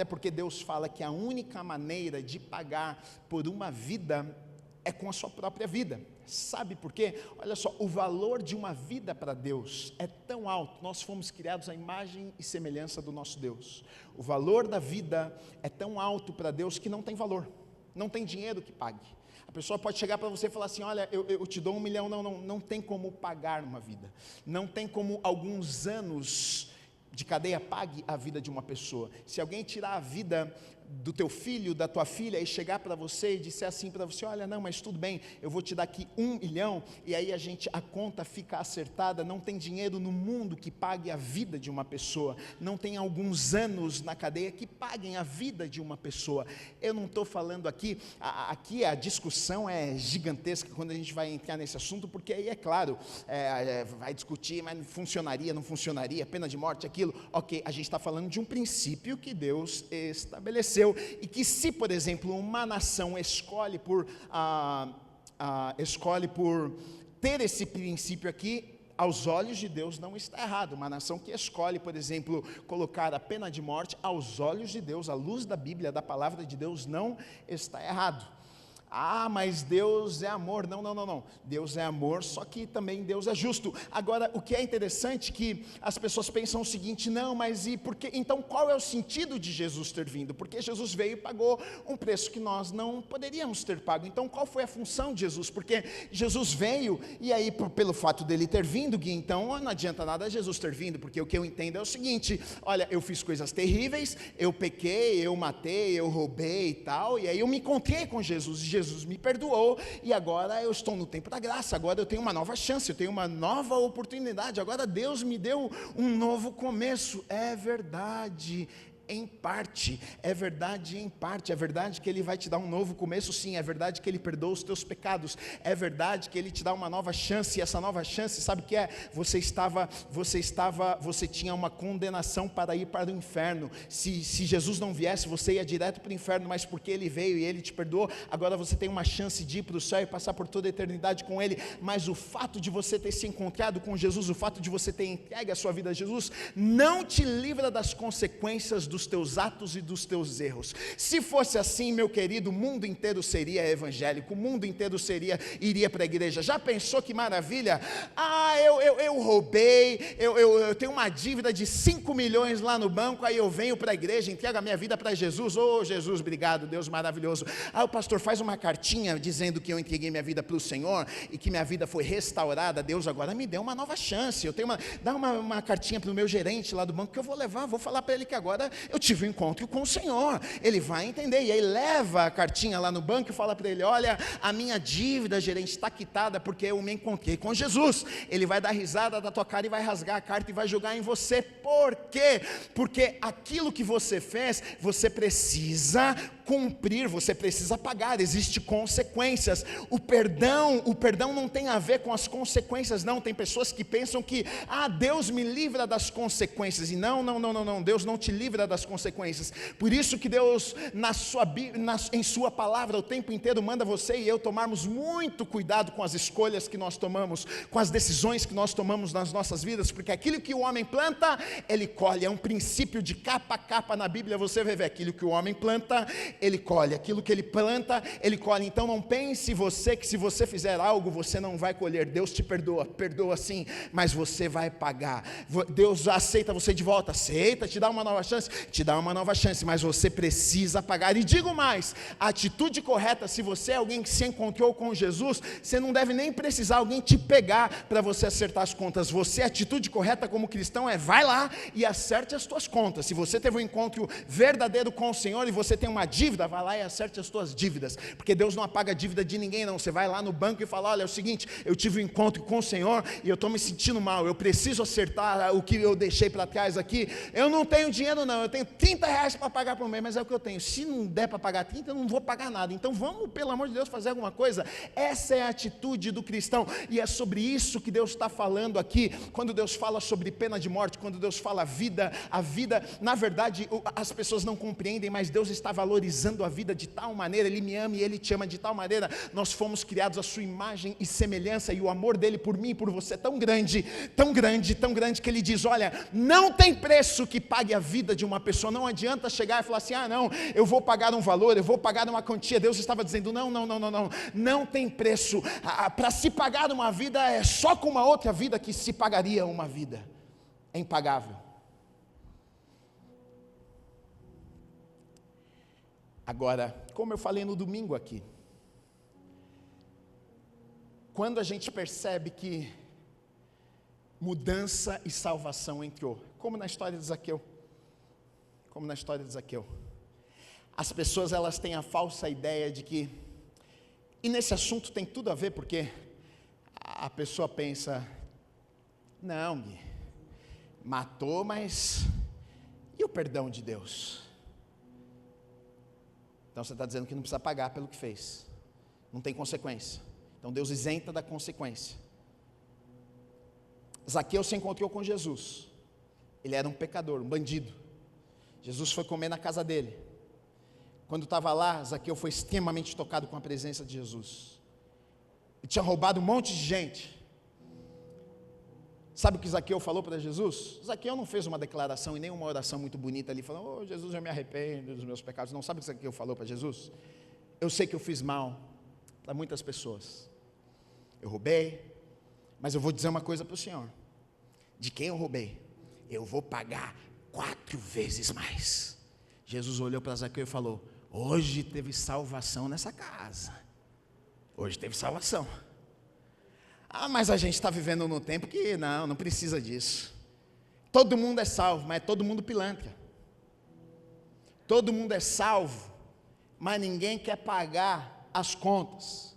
porque Deus fala que a única maneira de pagar por uma vida é com a sua própria vida. Sabe por quê? Olha só, o valor de uma vida para Deus é tão alto. Nós fomos criados à imagem e semelhança do nosso Deus. O valor da vida é tão alto para Deus que não tem valor, não tem dinheiro que pague. A pessoa pode chegar para você e falar assim: olha, eu te dou 1 milhão, não tem como pagar uma vida, não tem como alguns anos de cadeia pague a vida de uma pessoa. Se alguém tirar a vida do teu filho, da tua filha, e chegar para você e disser assim para você: olha, não, mas tudo bem, eu vou te dar aqui 1 milhão, e aí a conta fica acertada. Não tem dinheiro no mundo que pague a vida de uma pessoa, não tem alguns anos na cadeia que paguem a vida de uma pessoa. Eu não estou falando aqui a discussão é gigantesca quando a gente vai entrar nesse assunto, porque aí é claro, vai discutir, mas funcionaria, não funcionaria, pena de morte, aquilo. Ok, a gente está falando de um princípio que Deus estabeleceu, e que se, por exemplo, uma nação escolhe por ter esse princípio aqui, aos olhos de Deus não está errado. Uma nação que escolhe, por exemplo, colocar a pena de morte, aos olhos de Deus, à luz da Bíblia, da palavra de Deus, não está errado. Ah, mas Deus é amor. Não, não, não, não. Deus é amor, só que também Deus é justo. Agora, o que é interessante é que as pessoas pensam o seguinte: não, mas e por que? Então, qual é o sentido de Jesus ter vindo? Porque Jesus veio e pagou um preço que nós não poderíamos ter pago. Então, qual foi a função de Jesus? Porque Jesus veio, e aí, pelo fato dele ter vindo, Gui, então não adianta nada Jesus ter vindo, porque o que eu entendo é o seguinte: olha, eu fiz coisas terríveis, eu pequei, eu matei, eu roubei e tal, e aí eu me encontrei com Jesus, e Jesus me perdoou, e agora eu estou no tempo da graça, agora eu tenho uma nova chance, eu tenho uma nova oportunidade, agora Deus me deu um novo começo. É verdade, em parte, é verdade em parte, é verdade que Ele vai te dar um novo começo, sim, é verdade que Ele perdoa os teus pecados, é verdade que Ele te dá uma nova chance, e essa nova chance, sabe o que é? Você tinha uma condenação para ir para o inferno, se Jesus não viesse, você ia direto para o inferno, mas porque Ele veio e Ele te perdoou, agora você tem uma chance de ir para o céu e passar por toda a eternidade com Ele. Mas o fato de você ter se encontrado com Jesus, o fato de você ter entregue a sua vida a Jesus, não te livra das consequências dos teus atos e dos teus erros. Se fosse assim, meu querido, o mundo inteiro seria evangélico, o mundo inteiro iria para a igreja. Já pensou que maravilha? Ah, eu roubei, eu tenho uma dívida de 5 milhões lá no banco, aí eu venho para a igreja, entrego a minha vida para Jesus. Oh, Jesus, obrigado, Deus maravilhoso. Ah, o pastor faz uma cartinha dizendo que eu entreguei minha vida para o Senhor e que minha vida foi restaurada. Deus agora me deu uma nova chance. Dá uma cartinha para o meu gerente lá do banco que eu vou levar, vou falar para ele que agora eu tive um encontro com o Senhor. Ele vai entender, e aí leva a cartinha lá no banco e fala para ele: olha, a minha dívida, gerente, está quitada porque eu me encontrei com Jesus. Ele vai dar risada da tua cara e vai rasgar a carta e vai jogar em você. Por quê? Porque aquilo que você fez, você precisa cumprir, você precisa pagar, existem consequências. O perdão não tem a ver com as consequências, não. Tem pessoas que pensam que, Deus me livra das consequências, e não, Deus não te livra das consequências. Por isso que Deus, em sua palavra, o tempo inteiro manda você e eu tomarmos muito cuidado com as escolhas que nós tomamos, com as decisões que nós tomamos nas nossas vidas, porque aquilo que o homem planta, ele colhe. É um princípio de capa a capa na Bíblia, você vai ver: aquilo que o homem planta, ele colhe, aquilo que ele planta, ele colhe. Então não pense você que se você fizer algo, você não vai colher. Deus te perdoa sim, mas você vai pagar. Deus aceita você de volta, aceita, te dá uma nova chance, mas você precisa pagar. E digo mais, a atitude correta, se você é alguém que se encontrou com Jesus, você não deve nem precisar alguém te pegar para você acertar as contas. A atitude correta como cristão é: vai lá e acerte as tuas contas. Se você teve um encontro verdadeiro com o Senhor e você tem uma dívida, vai lá e acerte as tuas dívidas, porque Deus não apaga a dívida de ninguém, não. Você vai lá no banco e fala: olha, é o seguinte, eu tive um encontro com o Senhor e eu estou me sentindo mal, eu preciso acertar o que eu deixei para trás aqui. Eu não tenho dinheiro não, eu tenho 30 reais para pagar por mês, mas é o que eu tenho. Se não der para pagar 30, eu não vou pagar nada. Então vamos, pelo amor de Deus, fazer alguma coisa. Essa é a atitude do cristão, e é sobre isso que Deus está falando aqui, quando Deus fala sobre pena de morte, quando Deus fala a vida, na verdade, as pessoas não compreendem, mas Deus está valorizando a vida de tal maneira. Ele me ama e Ele te ama de tal maneira. Nós fomos criados à sua imagem e semelhança, e o amor dele por mim e por você é tão grande, tão grande, tão grande, que Ele diz: olha, não tem preço que pague a vida de uma pessoa. Não adianta chegar e falar assim: não, eu vou pagar um valor, eu vou pagar uma quantia. Deus estava dizendo: não tem preço. Para se pagar uma vida, é só com uma outra vida que se pagaria uma vida. É impagável. Agora, como eu falei no domingo aqui, quando a gente percebe que mudança e salvação entrou, como na história de Zaqueu, as pessoas, elas têm a falsa ideia de que, e nesse assunto tem tudo a ver, porque a pessoa pensa: não, Gui, matou, mas e o perdão de Deus? Então você está dizendo que não precisa pagar pelo que fez, não tem consequência. Então Deus isenta da consequência. Zaqueu se encontrou com Jesus. Ele era um pecador, um bandido. Jesus foi comer na casa dele. Quando estava lá, Zaqueu foi extremamente tocado com a presença de Jesus. Ele tinha roubado um monte de gente. Sabe o que Zaqueu falou para Jesus? Zaqueu não fez uma declaração e nem uma oração muito bonita ali, falando: Jesus, eu me arrependo dos meus pecados. Não, sabe o que Zaqueu falou para Jesus? Eu sei que eu fiz mal, para muitas pessoas. Eu roubei, mas eu vou dizer uma coisa para o senhor: de quem eu roubei, eu vou pagar 4 vezes mais. Jesus olhou para Zaqueu e falou: hoje teve salvação nessa casa, hoje teve salvação. Mas a gente está vivendo num tempo que não precisa disso. Todo mundo é salvo, mas é todo mundo pilantra. Todo mundo é salvo, mas ninguém quer pagar as contas.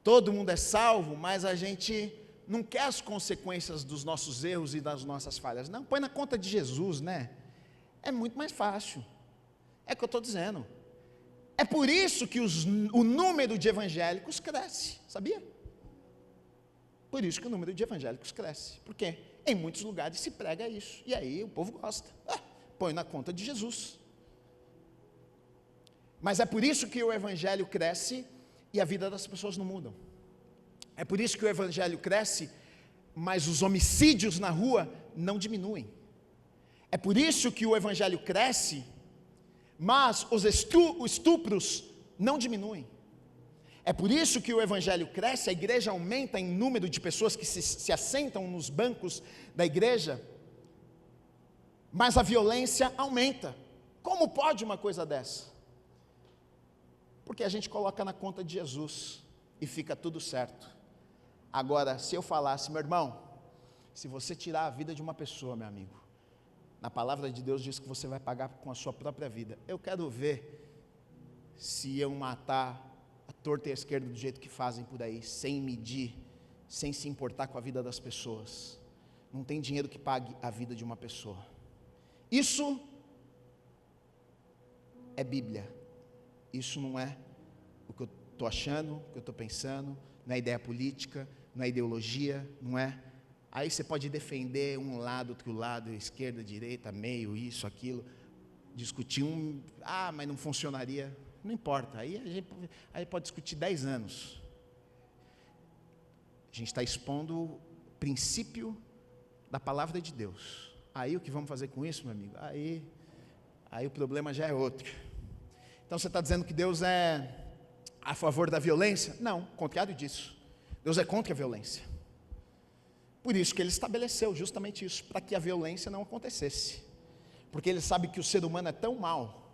Todo mundo é salvo, mas a gente não quer as consequências dos nossos erros e das nossas falhas. Não, põe na conta de Jesus, né? É muito mais fácil. É o que eu estou dizendo. É por isso que o número de evangélicos cresce, sabia? Por isso que o número de evangélicos cresce. Por quê? Em muitos lugares se prega isso, e aí o povo gosta. Põe na conta de Jesus. Mas é por isso que o evangelho cresce e a vida das pessoas não mudam. É por isso que o evangelho cresce, mas os homicídios na rua não diminuem. É por isso que o evangelho cresce, mas os estupros não diminuem. É por isso que o evangelho cresce, a igreja aumenta em número de pessoas que se assentam nos bancos da igreja, mas a violência aumenta. Como pode uma coisa dessa? Porque a gente coloca na conta de Jesus e fica tudo certo. Agora, se eu falasse: meu irmão, se você tirar a vida de uma pessoa, meu amigo, na palavra de Deus diz que você vai pagar com a sua própria vida. Eu quero ver se eu matar a torta e a esquerda do jeito que fazem por aí, sem medir, sem se importar com a vida das pessoas. Não tem dinheiro que pague a vida de uma pessoa. Isso é Bíblia. Isso não é o que eu estou achando, o que eu estou pensando, não é ideia política, não é ideologia, não é. Aí você pode defender um lado, outro lado, esquerda, direita, meio, isso, aquilo, discutir mas não funcionaria. Não importa, aí pode discutir 10 anos. A gente está expondo o princípio da palavra de Deus. Aí o que vamos fazer com isso, meu amigo? Aí o problema já é outro. Então você está dizendo que Deus é a favor da violência? Não, contrário disso. Deus é contra a violência. Por isso que Ele estabeleceu justamente isso, para que a violência não acontecesse. Porque Ele sabe que o ser humano é tão mau,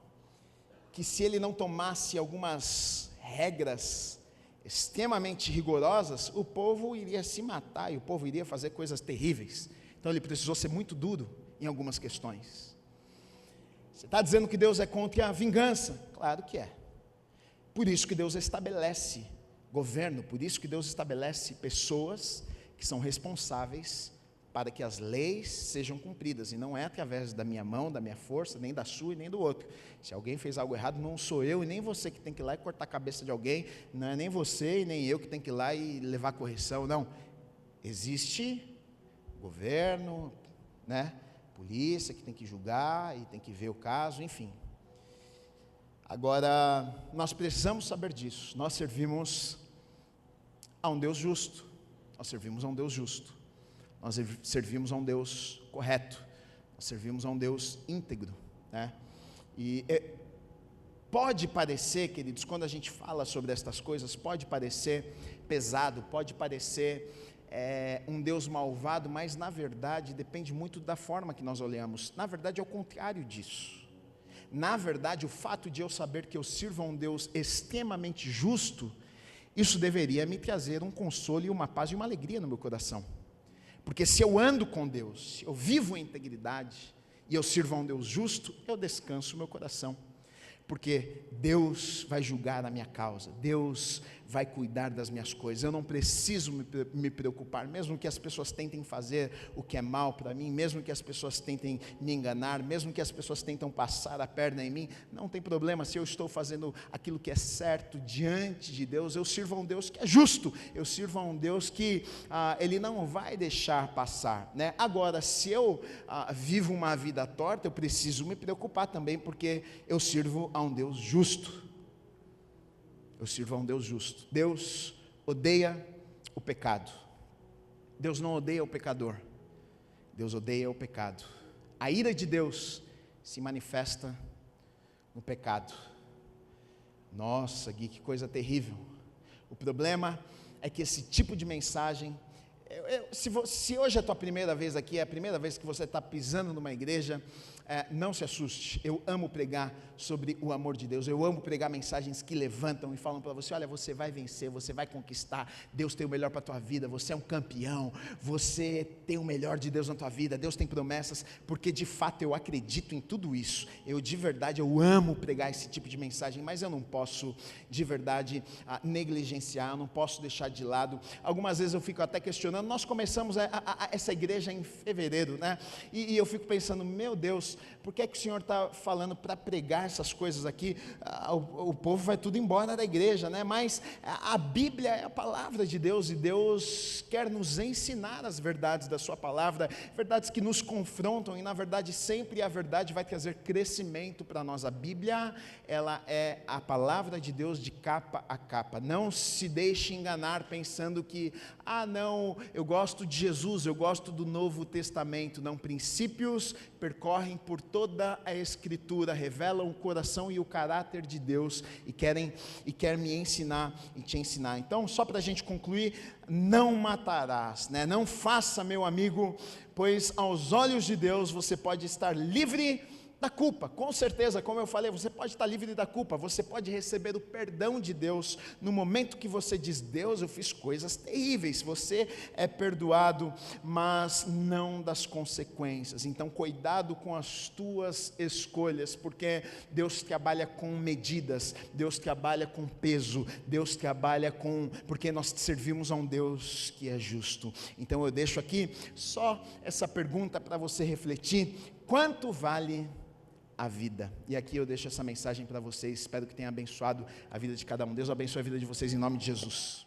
que se ele não tomasse algumas regras extremamente rigorosas, o povo iria se matar e o povo iria fazer coisas terríveis. Então ele precisou ser muito duro em algumas questões. Você está dizendo que Deus é contra a vingança? Claro que é. Por isso que Deus estabelece governo, por isso que Deus estabelece pessoas que são responsáveis para que as leis sejam cumpridas, e não é através da minha mão, da minha força, nem da sua e nem do outro. Se alguém fez algo errado, não sou eu e nem você que tem que ir lá e cortar a cabeça de alguém, não é nem você e nem eu que tem que ir lá e levar correção, não. Existe governo, polícia que tem que julgar e tem que ver o caso, enfim. Agora, nós precisamos saber disso, nós servimos a um Deus justo, nós servimos a um Deus justo. Nós servimos a um Deus correto, nós servimos a um Deus íntegro, E pode parecer, queridos, quando a gente fala sobre estas coisas, pode parecer pesado, pode parecer um Deus malvado, mas na verdade depende muito da forma que nós olhamos. Na verdade é o contrário disso. Na verdade, o fato de eu saber que eu sirvo a um Deus extremamente justo, isso deveria me trazer um consolo e uma paz e uma alegria no meu coração. Porque se eu ando com Deus, se eu vivo em integridade, e eu sirvo a um Deus justo, eu descanso o meu coração. Porque Deus vai julgar a minha causa, Deus vai cuidar das minhas coisas, eu não preciso me preocupar, mesmo que as pessoas tentem fazer o que é mal para mim, mesmo que as pessoas tentem me enganar, mesmo que as pessoas tentem passar a perna em mim, não tem problema, se eu estou fazendo aquilo que é certo diante de Deus, eu sirvo a um Deus que é justo, eu sirvo a um Deus que Ele não vai deixar passar, Agora, se eu vivo uma vida torta, eu preciso me preocupar também, porque eu sirvo a um Deus justo. Eu sirvo a um Deus justo. Deus odeia o pecado. Deus não odeia o pecador. Deus odeia o pecado. A ira de Deus se manifesta no pecado. Nossa, Gui, que coisa terrível. O problema é que esse tipo de mensagem, se hoje é a tua primeira vez aqui, é a primeira vez que você está pisando numa igreja, não se assuste. Eu amo pregar sobre o amor de Deus, eu amo pregar mensagens que levantam e falam para você: olha, você vai vencer, você vai conquistar, Deus tem o melhor para a tua vida, você é um campeão, você tem o melhor de Deus na tua vida, Deus tem promessas, porque de fato eu acredito em tudo isso. De verdade, eu amo pregar esse tipo de mensagem, mas eu não posso de verdade negligenciar, eu não posso deixar de lado. Algumas vezes eu fico até questionando. Nós começamos essa igreja em fevereiro, né? E eu fico pensando: meu Deus, por que é que o Senhor está falando para pregar essas coisas aqui? O povo vai tudo embora da igreja, né? Mas a Bíblia é a palavra de Deus, e Deus quer nos ensinar as verdades da sua palavra, verdades que nos confrontam, e na verdade sempre a verdade vai trazer crescimento para nós. A Bíblia, ela é a palavra de Deus de capa a capa. Não se deixe enganar pensando que, não, eu gosto de Jesus, eu gosto do Novo Testamento. Não, princípios percorrem por toda a Escritura, revelam o coração e o caráter de Deus, e quer me ensinar e te ensinar. Então, só para a gente concluir: não matarás, né? Não faça, meu amigo, pois aos olhos de Deus você pode estar livre da culpa. Com certeza, como eu falei, você pode estar livre da culpa, você pode receber o perdão de Deus no momento que você diz: Deus, eu fiz coisas terríveis. Você é perdoado, mas não das consequências. Então cuidado com as tuas escolhas, porque Deus trabalha com medidas, Deus trabalha com peso, Deus trabalha porque nós servimos a um Deus que é justo. Então eu deixo aqui só essa pergunta para você refletir: quanto vale a vida? E aqui eu deixo essa mensagem para vocês. Espero que tenha abençoado a vida de cada um. Deus abençoe a vida de vocês em nome de Jesus.